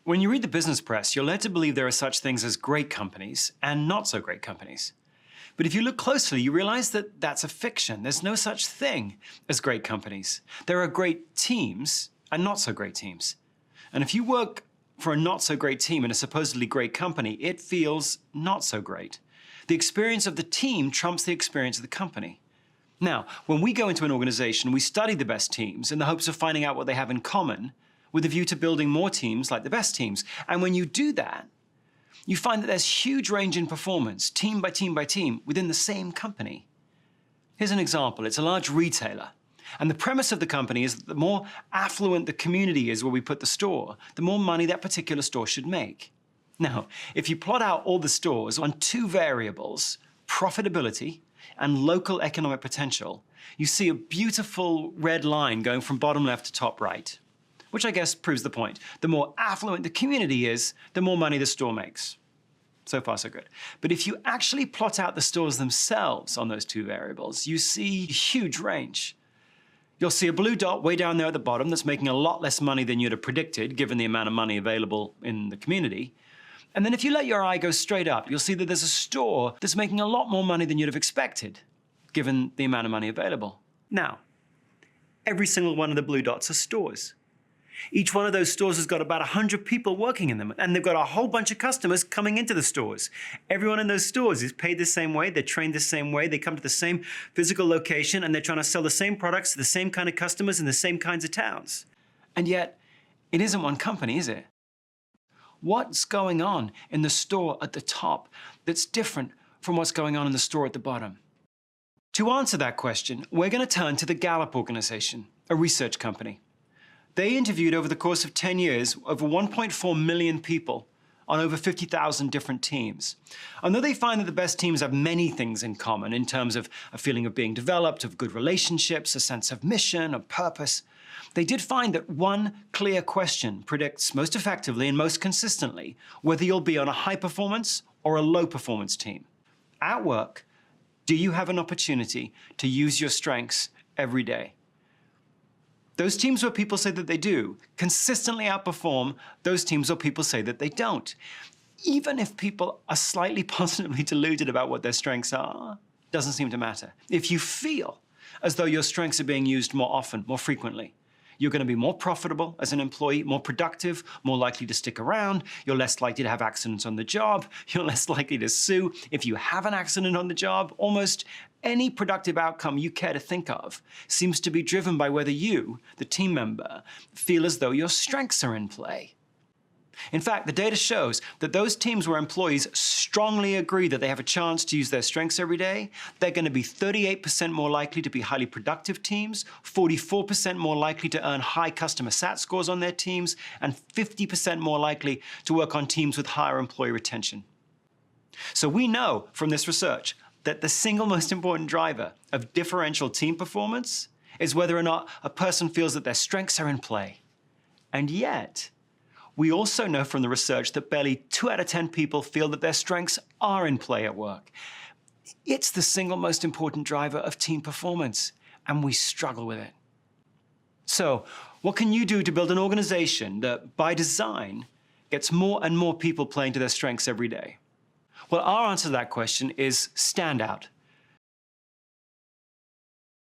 When you read the business press, you're led to believe there are such things as great companies and not so great companies. But if you look closely, you realize that that's a fiction. There's no such thing as great companies. There are great teams and not so great teams. And if you work for a not so great team in a supposedly great company, it feels not so great. The experience of the team trumps the experience of the company. Now, when we go into an organization, we study the best teams in the hopes of finding out what they have in common, with a view to building more teams like the best teams. And when you do that, you find that there's huge range in performance, team by team by team, within the same company. Here's an example. It's a large retailer. And the premise of the company is that the more affluent the community is where we put the store, the more money that particular store should make. Now, if you plot out all the stores on two variables, profitability and local economic potential, you see a beautiful red line going from bottom left to top right, which I guess proves the point. The more affluent the community is, the more money the store makes. So far, so good. But if you actually plot out the stores themselves on those two variables, you see huge range. You'll see a blue dot way down there at the bottom that's making a lot less money than you'd have predicted, given the amount of money available in the community. And then if you let your eye go straight up, you'll see that there's a store that's making a lot more money than you'd have expected, given the amount of money available. Now, every single one of the blue dots are stores. Each one of those stores has got about 100 people working in them, and they've got a whole bunch of customers coming into the stores. Everyone in those stores is paid the same way, they're trained the same way, they come to the same physical location, and they're trying to sell the same products to the same kind of customers in the same kinds of towns. And yet, it isn't one company, is it? What's going on in the store at the top that's different from what's going on in the store at the bottom? To answer that question, we're going to turn to the Gallup organization, a research company. They interviewed over the course of 10 years over 1.4 million people on over 50,000 different teams. And though they find that the best teams have many things in common in terms of a feeling of being developed, of good relationships, a sense of mission, of purpose, they did find that one clear question predicts most effectively and most consistently whether you'll be on a high performance or a low performance team. At work, do you have an opportunity to use your strengths every day? Those teams where people say that they do consistently outperform those teams where people say that they don't. Even if people are slightly positively deluded about what their strengths are, doesn't seem to matter. If you feel as though your strengths are being used more often, more frequently, you're going to be more profitable as an employee, more productive, more likely to stick around. You're less likely to have accidents on the job. You're less likely to sue if you have an accident on the job. Almost any productive outcome you care to think of seems to be driven by whether you, the team member, feel as though your strengths are in play. In fact, the data shows that those teams where employees strongly agree that they have a chance to use their strengths every day, they're going to be 38% more likely to be highly productive teams, 44% more likely to earn high customer sat scores on their teams, and 50% more likely to work on teams with higher employee retention. So we know from this research that the single most important driver of differential team performance is whether or not a person feels that their strengths are in play. And yet, we also know from the research that barely 2 out of 10 people feel that their strengths are in play at work. It's the single most important driver of team performance, and we struggle with it. So, what can you do to build an organization that, by design, gets more and more people playing to their strengths every day? Well, our answer to that question is StandOut.